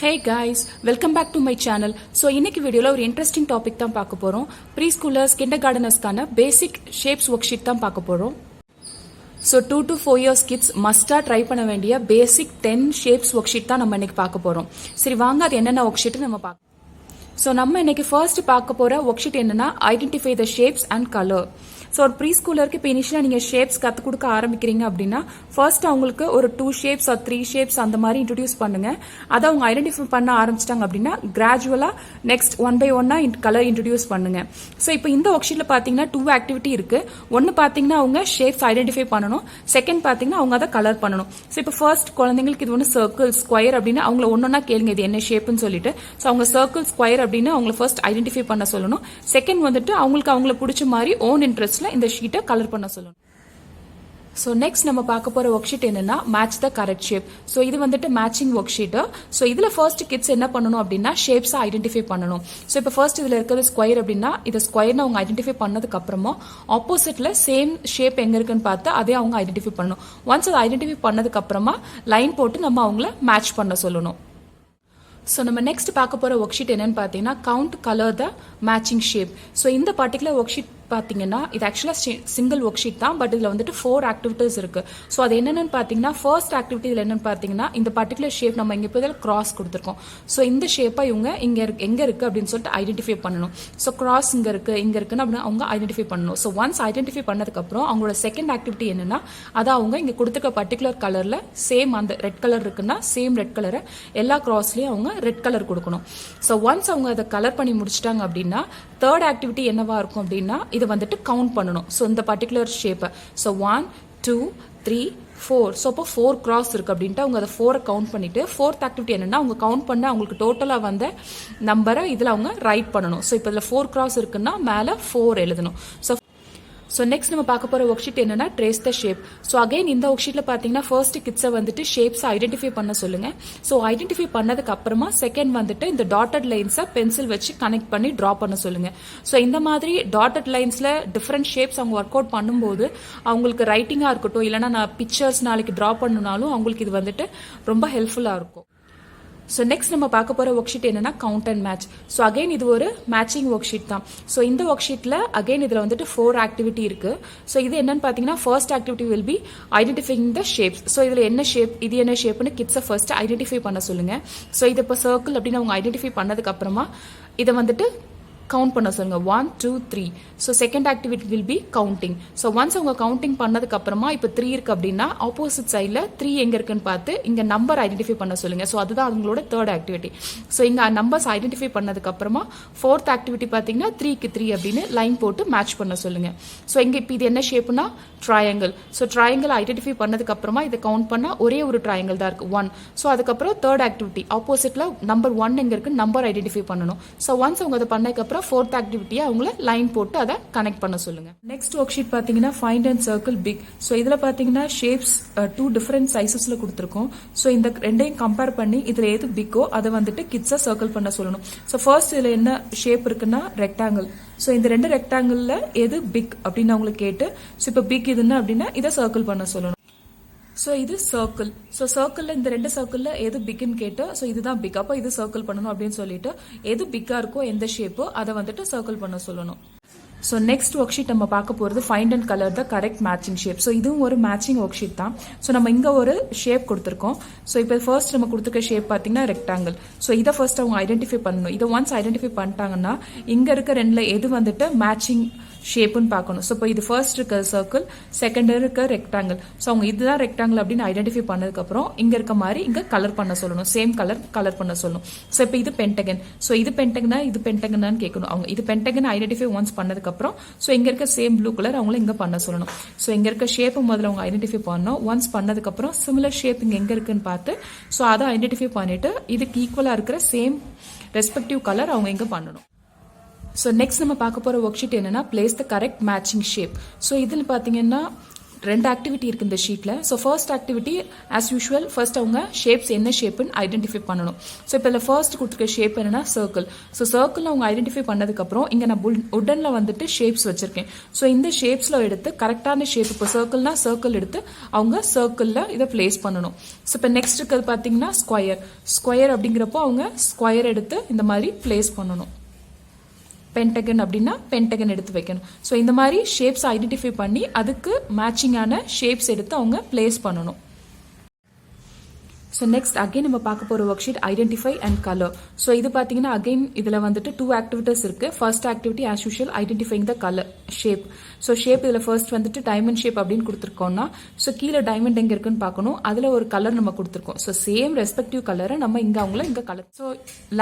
Hey guys, welcome back to my channel. So இன்னைக்கு வீடியோல ஒரு இன்ட்ரெஸ்டிங் டாபிக் தான் பார்க்க போறோம். preschoolers, kindergarteners-கான basic shapes worksheet தான் பார்க்க போறோம். So 2 to 4 years kids must try பண்ண வேண்டிய basic 10 shapes worksheet தான் நம்ம இன்னைக்கு பார்க்க போறோம். சரி வாங்க அது என்னென்ன worksheet நம்ம பார்க்கலாம். So நம்ம இன்னைக்கு first பார்க்க போற worksheet என்னன்னா identify the shapes and color. So ஒரு ப்ரீஸ்கூலருக்கு இப்போ இனிஷியலாக நீங்கள் ஷேப்ஸ் கற்றுக் கொடுக்க ஆரம்பிக்கிறீங்க அப்படின்னா ஃபர்ஸ்ட் அவங்களுக்கு ஒரு 2 shapes or 3 shapes அந்த மாதிரி இன்ட்ரடியூஸ் பண்ணுங்க. அதை அவங்க ஐடென்டிஃபை பண்ண ஆரம்பிச்சிட்டாங்க அப்படின்னா கிராஜுவலாக நெக்ஸ்ட் 1 by 1 கலர் இன்ட்ரடியூஸ் பண்ணுங்க. ஸோ இப்போ இந்த ஒர்க்ஷீட்டில் பார்த்தீங்கன்னா 2 ஆக்டிவிட்டி இருக்கு. ஒன்று பார்த்தீங்கன்னா அவங்க ஷேப்ஸ் ஐடென்டிஃபை பண்ணணும், செகண்ட் பார்த்தீங்கன்னா அவங்க அதை கலர் பண்ணணும். ஸோ இப்போ ஃபர்ஸ்ட் குழந்தைங்களுக்கு இது ஒன்று சர்க்கிள் ஸ்கொயர் அப்படின்னு அவங்கள ஒன்னொன்னா கேளுங்க இது என்ன ஷேப்னு சொல்லிட்டு. ஸோ அவங்க சர்க்கிள் ஸ்கொயர் அப்படின்னு அவங்களை ஃபர்ஸ்ட் ஐடென்டிஃபை பண்ண சொல்லணும். செகண்ட் வந்துட்டு அவங்களுக்கு பிடிச்ச மாதிரி ஓன் இன்ட்ரெஸ்ட் இந்த ஷீட்டை கலர் பண்ண சொல்லணும். சோ நெக்ஸ்ட் நம்ம பார்க்க போற ஒர்க் ஷீட் என்னன்னா match the correct shape. So இது வந்துட்டு மேட்சிங் ஒர்க் ஷீட். சோ இதுல ஃபர்ஸ்ட் கிட்ஸ் என்ன பண்ணணும் அப்படின்னா ஷேப்ஸ் ஐடென்டிஃபை பண்ணணும். சோ இப்போ ஃபர்ஸ்ட் இதுல இருக்கிறது ஸ்கொயர் அப்படின்னா இது ஸ்கொயர்னு அவங்க ஐடென்டிஃபை பண்ணதுக்கு அப்புறமா ஆப்போசிட்ல சேம் ஷேப் எங்க இருக்குன்னு பார்த்து அதே அவங்க ஐடென்டிஃபை பண்ணணும். ஒன்ஸ் அதை ஐடென்டிஃபை பண்ணதுக்கு அப்புறமா லைன் போட்டு நம்ம அவங்கள மேட்ச் பண்ண சொல்லணும். ஸோ நம்ம நெக்ஸ்ட் பார்க்க போற ஒர்க் ஷீட் என்னன்னு பார்த்தீங்கன்னா கவுண்ட் கலர் த மேட்சிங் ஷேப். ஸோ இந்த பர்டிகுலர் ஒர்க் ஷீட் பார்த்தீங்கன்னா இது ஆக்சுவலாக சிங்கிள் ஒர்க் ஷீட் தான், பட் இதில் வந்துட்டு 4 ஆக்டிவிட்டிஸ் இருக்கு. ஸோ அது என்னென்னு பார்த்தீங்கன்னா ஃபர்ஸ்ட் ஆக்டிவிட்டி இதில் என்னன்னு பார்த்தீங்கன்னா இந்த பர்டிகுலர் ஷேப் நம்ம இங்கே இப்போ கிராஸ் கொடுத்துருக்கோம். ஸோ இந்த ஷேப்பை இவங்க எங்கே இருக்கு அப்படின்னு சொல்லிட்டு ஐடென்டிஃபை பண்ணணும். ஸோ கிராஸ் இங்கே இருக்குன்னு அப்படின்னு அவங்க ஐடென்டிஃபை பண்ணணும். ஸோ ஒன்ஸ் ஐடென்டிஃபை பண்ணதுக்கப்புறம் அவங்களோட செகண்ட் ஆக்டிவிட்டி என்னன்னா அதை அவங்க இங்கே கொடுத்துருக்க பர்டிகுலர் கலரில் சேம் அந்த ரெட் கலர் இருக்குன்னா சேம் ரெட் கலரை எல்லா கிராஸ்லையும் அவங்க ரெட் கலர் கொடுக்கணும். ஸோ ஒன்ஸ் அவங்க அதை கலர் பண்ணி முடிச்சிட்டாங்க அப்படின்னா தேர்ட் ஆக்டிவிட்டி என்னவா இருக்கும் அப்படின்னா இதை வந்துட்டு கவுண்ட் பண்ணணும். ஸோ இந்த பர்டிகுலர் ஷேப்பை ஸோ 1 2 3 4 ஸோ அப்போ 4 கிராஸ் இருக்கு அப்படின்ட்டு அவங்க அதை 4 கவுண்ட் பண்ணிட்டு ஃபோர்த் ஆக்டிவிட்டி என்னன்னா அவங்க கவுண்ட் பண்ண அவங்களுக்கு டோட்டலாக வந்த நம்பரை இதில் அவங்க ரைட் பண்ணணும். ஸோ இப்போ இதில் 4 கிராஸ் இருக்குன்னா மேலே 4 எழுதணும். ஸோ நெக்ஸ்ட் நம்ம பார்க்க போற ஒர்க் ஷீட் என்னன்னா trace the shape. So again இந்த ஒர்க் ஷீட்ல பாத்தீங்கன்னா ஃபர்ஸ்ட் கிட்ஸை வந்துட்டு ஷேப்ஸ் ஐடென்டிஃபை பண்ண சொல்லுங்க. ஸோ ஐடென்டிஃபை பண்ணதுக்கு அப்புறமா செகண்ட் வந்துட்டு இந்த டாட்டட் லைன்ஸை பென்சில் வச்சு கனெக்ட் பண்ணி டிரா பண்ண சொல்லுங்க. ஸோ இந்த மாதிரி டாட்டட் லைன்ஸ்ல டிஃப்ரெண்ட் ஷேப்ஸ் அவங்க ஒர்க் அவுட் பண்ணும்போது அவங்களுக்கு ரைட்டிங்கா இருக்கட்டும் இல்லைன்னா நான் பிக்சர்ஸ் நாளைக்கு டிரா பண்ணனாலும் அவங்களுக்கு இது வந்துட்டு ரொம்ப ஹெல்ப்ஃபுல்லா இருக்கும். ஸோ நெக்ஸ்ட் நம்ம பார்க்க போற ஒர்க் ஷீட் என்னன்னா count and match. So again இது ஒரு மேட்சிங் ஒர்க் ஷீட் தான். ஸோ இந்த ஒர்க் ஷீட்ல அகைன் இதுல வந்துட்டு 4 ஆக்டிவிட்டி இருக்கு. ஸோ இது என்னன்னு பாத்தீங்கன்னா first activity will be identifying the shapes. So இதுல என்ன ஷேப் இது என்ன ஷேப்னு கிட்ஸை ஃபர்ஸ்ட் ஐடென்டிஃபை பண்ண சொல்லுங்க. ஸோ இது இப்போ சர்க்கிள் அப்படின்னு அவங்க ஐடென்டிஃபை பண்ணதுக்கு அப்புறமா இதை வந்துட்டு கவுண்ட் பண்ண சொல்லுங்க 1 2 3. So second activity will be counting. So once அவங்க கவுண்டிங் பண்ணதுக்கு அப்புறமா இப்போ 3 இருக்கு அப்படின்னா ஆப்போசிட் சைட்ல 3 எங்க இருக்குன்னு பார்த்து இங்க நம்பர் ஐடென்டிஃபை பண்ண சொல்லுங்க. ஸோ அதுதான் அவங்களோட தேர்ட் ஆக்டிவிட்டி. ஸோ இங்க நம்பர்ஸ் ஐடென்டிஃபை பண்ணதுக்கு அப்புறமா ஃபோர்த் ஆக்டிவிட்டி பாத்தீங்கன்னா 3க்கு 3 அப்படின்னு லைன் போட்டு மேட்ச் பண்ண சொல்லுங்க. ஸோ இங்க இப்போ இது என்ன ஷேப்னா ட்ரையாங்கிள். ஸோ ட்ரையாங்கிள் ஐடென்டிஃபை பண்ணதுக்கு அப்புறமா இதை கவுண்ட் பண்ணா ஒரே ஒரு ட்ரையாங்கிள் தான் இருக்கு 1. ஸோ அதுக்கப்புறம் தேர்ட் ஆக்டிவிட்டி ஆப்போசிட்ல நம்பர் 1 எங்க இருக்கு நம்பர் ஐடென்டிஃபை பண்ணணும். ஸோ ஒன்ஸ் அவங்க அதை பண்ணதுக்கு அப்புறம் ஃபோர்த் ஆக்டிவிட்டியா அவங்கள லைன் போட்டு அதை கனெக்ட் பண்ண சொல்லுங்க. நெக்ஸ்ட் ஒர்க் ஷீட் பாத்தீங்கன்னா find and circle pick. So இதுல பாத்தீங்கன்னா ஷேப்ஸ் 2 டிஃபரெண்ட் சைசஸ்ல கொடுத்துருக்கோம். ஸோ இந்த ரெண்டையும் கம்பேர் பண்ணி இதுல எது பிக்கோ அதை வந்துட்டு கிட்ஸா சர்க்கிள் பண்ண சொல்லணும். ஸோ ஃபர்ஸ்ட் இதுல என்ன ஷேப் இருக்குன்னா ரெக்டாங்கிள். ஸோ இந்த 2 ரெக்டாங்கிள்ல எது பிக் அப்படின்னு அவங்களுக்கு கேட்டு ஸோ இப்போ பிக் இதுன்னு அப்படின்னா இதை சர்க்கிள் பண்ண சொல்லணும். ஸோ இது சர்க்கிள். ஸோ சர்க்கிள்ல இந்த 2 சர்க்கிள்ல எது பிக்னு கேட்டு ஸோ இதுதான் பிக் அப்போ இது சர்க்கிள் பண்ணணும் அப்படின்னு சொல்லிட்டு எது பிக்கா இருக்கோ எந்த ஷேப்போ அதை வந்துட்டு சர்க்கிள் பண்ண சொல்லணும். ஸோ நெக்ஸ்ட் ஒர்க் ஷீட் நம்ம பார்க்க போகிறது find and colour the correct matching shape. So இதுவும் ஒரு மேட்சிங் ஒர்க் ஷீட் தான். ஸோ நம்ம இங்கே ஒரு ஷேப் கொடுத்துருக்கோம். ஸோ இப்போ ஃபர்ஸ்ட் நம்ம கொடுத்துருக்க ஷேப் பார்த்தீங்கன்னா ரெக்டாங்கிள். ஸோ இதை ஃபர்ஸ்ட் அவங்க ஐடென்டிஃபை பண்ணணும். இதை ஒன்ஸ் ஐடென்டிஃபை பண்ணிட்டாங்கன்னா இங்கே இருக்க 2ல எது வந்துட்டு மேட்சிங் ஷேப்னு பார்க்கணும். ஸோ இப்போ இது ஃபர்ஸ்ட் இருக்க சர்க்கிள் செகண்ட் இருக்க ரெக்டாங்கிள். ஸோ அவங்க இதுதான் ரெக்டாங்கிள் அப்படின்னு ஐடென்டிஃபை பண்ணதுக்கப்புறம் இங்கே இருக்க மாதிரி இங்கே கலர் பண்ண சொல்லணும். சேம் கலர் பண்ண சொல்லணும். ஸோ இப்போ இது பென்டகன். ஸோ இது பென்டகனா இது பென்டகனான்னு கேட்கணும். அவங்க இது பென்டகன் ஐடென்டிஃபை ஒன்ஸ் பண்ணதுக்கு அப்புறம் ஸோ இங்க இருக்க சேம் ப்ளூ கலர் அவங்கள இங்க பண்ண சொல்லணும். ஸோ இங்க இருக்க ஷேப் முதல்ல அவங்க ஐடென்டிஃபை பண்ணணும். ஒன்ஸ் பண்ணதுக்கு அப்புறம் சிமிலர் ஷேப் இங்க எங்க இருக்குன்னு பார்த்து ஸோ அதை ஐடென்டிஃபை பண்ணிட்டு இதுக்கு ஈக்குவலா இருக்கிற சேம் ரெஸ்பெக்டிவ் கலர் அவங்க இங்க பண்ணணும். ஸோ நெக்ஸ்ட் நம்ம பார்க்க போற ஒர்க் ஷீட் என்னன்னா place the correct matching shape. So இதில் பார்த்தீங்கன்னா ரெண்டு ஆக்டிவிட்டி இருக்கு இந்த ஷீட்ல. So first activity as usual first அவங்க ஷேப்ஸ் என்ன ஷேப்னு ஐடென்டிஃபை பண்ணணும். ஸோ இப்போ இதில் ஃபர்ஸ்ட் கொடுத்துருக்க ஷேப் என்னன்னா சர்க்கிள். ஸோ சர்க்கிள் அவங்க ஐடென்டிஃபை பண்ணதுக்கப்புறம் இங்கே நான் உடன்ல வந்துட்டு ஷேப்ஸ் வச்சிருக்கேன். ஸோ இந்த ஷேப்ஸ்ல எடுத்து கரெக்டான ஷேப், இப்போ சர்க்கிள்னா சர்க்கிள் எடுத்து அவங்க சர்க்கிளில் இதை பிளேஸ் பண்ணணும். ஸோ இப்போ நெக்ஸ்ட் இருக்கிறது பார்த்தீங்கன்னா ஸ்கொயர். ஸ்கொயர் அப்படிங்கிறப்போ அவங்க ஸ்கொயர் எடுத்து இந்த மாதிரி பிளேஸ் பண்ணணும். பென்டகன் அப்படின்னா பென்டகன் எடுத்து வைக்கணும். ஸோ இந்த மாதிரி ஷேப்ஸ் ஐடென்டிஃபை பண்ணி அதுக்கு மேட்சிங்கான ஷேப்ஸ் எடுத்து அவங்க பிளேஸ் பண்ணணும். ஸோ நெக்ஸ்ட் அகைன் நம்ம பார்க்க போகிற work sheet identify and colour. So இது பார்த்தீங்கன்னா அகைன் இதில் வந்துட்டு 2 ஆக்டிவிட்டிஸ் இருக்கு. First activity as usual identifying the colour shape. So shape இதில் ஃபர்ஸ்ட் வந்துட்டு டைமண்ட் ஷேப் அப்படின்னு கொடுத்துருக்கோம்னா ஸோ கீழே டைமண்ட் எங்கே இருக்குன்னு பார்க்கணும். அதில் ஒரு கலர் நம்ம கொடுத்துருக்கோம். ஸோ சேம் ரெஸ்பெக்டிவ் கலரை நம்ம இங்கே கலர். ஸோ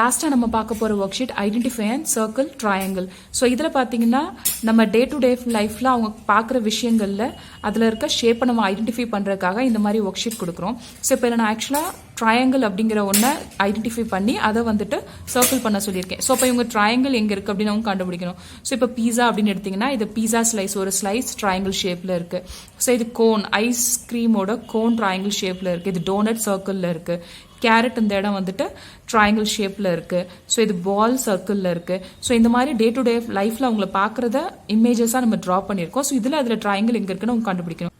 லாஸ்ட்டாக நம்ம பார்க்க போகிற work sheet identify and circle triangle. So இதில் பார்த்தீங்கன்னா நம்ம டே டு டே லைஃப்ல அவங்க பார்க்குற விஷயங்கள்ல அதில் இருக்க ஷேப்பை நம்ம ஐடென்டிஃபை பண்ணுறதுக்காக இந்த மாதிரி ஒர்க் ஷீட் கொடுக்குறோம். ஸோ இப்போ நான் ஆக்சுவலாக ட்ரையாங்கிள் அப்படிங்கிற ஒன்றை ஐடென்டிஃபை பண்ணி அதை வந்துட்டு சர்க்கிள் பண்ண சொல்லியிருக்கேன். ஸோ இப்போ இவங்க ட்ரையாங்கிள் எங்கே இருக்குது அப்படின்னு அவங்க கண்டுபிடிக்கணும். ஸோ இப்போ பீஸா அப்படின்னு எடுத்தீங்கன்னா இது பீஸா ஸ்லைஸ், ஒரு ஸ்லைஸ் ட்ரையாங்கிள் ஷேப்பில் இருக்கு. ஸோ இது கோன், ஐஸ்கிரீமோட கோன் ட்ரையாங்கிள் ஷேப்பில் இருக்கு. இது டோனட் சர்க்கிளில் இருக்கு. கேரட் இந்த இடம் வந்துட்டு ட்ரையாங்கிள் ஷேப்பில் இருக்கு. ஸோ இது பால் சர்க்கிளில் இருக்கு. ஸோ இந்த மாதிரி டே டு டே லைஃப்ல அவங்களை பார்க்குறத இமேஜஸாக நம்ம ட்ரா பண்ணியிருக்கோம். ஸோ அதில் ட்ரையாங்கிள் எங்கே இருக்குன்னு அவங்க கண்டுபிடிக்கணும்.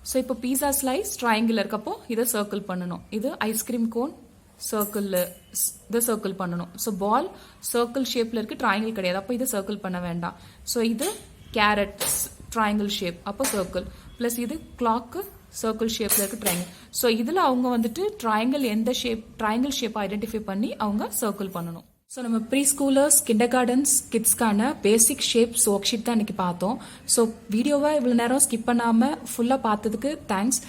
ஸோ இப்போ பீஸா ஸ்லைஸ் ட்ரையாங்கிள் இருக்கப்போ இதை சர்க்கிள் பண்ணணும். இது ஐஸ்கிரீம் கோன் சர்க்கிளில் இதை சர்க்கிள் பண்ணணும். ஸோ பால் சர்க்கிள் ஷேப்பில் இருக்கு, ட்ரையாங்கிள் கிடையாது, அப்போ இதை சர்க்கிள் பண்ண வேண்டாம். ஸோ இது கேரட் ட்ரையாங்கிள் ஷேப், அப்போ சர்க்கிள். ப்ளஸ் இது கிளாக்கு சர்க்கிள் ஷேப்ல இருக்கு ட்ரையாங்கிள். ஸோ இதில் அவங்க வந்துட்டு ட்ரையாங்கிள் ஷேப் ஐடென்டிஃபை பண்ணி அவங்க சர்க்கிள் பண்ணணும். ஸோ நம்ம pre schoolers, kinder gardens கிட்ஸ்க்கான basic shapes work sheet தான் இன்னைக்கு பார்த்தோம். ஸோ வீடியோவை இவ்வளோ நேரம் ஸ்கிப் பண்ணாமல் ஃபுல்லாக பார்த்ததுக்கு தேங்க்ஸ்.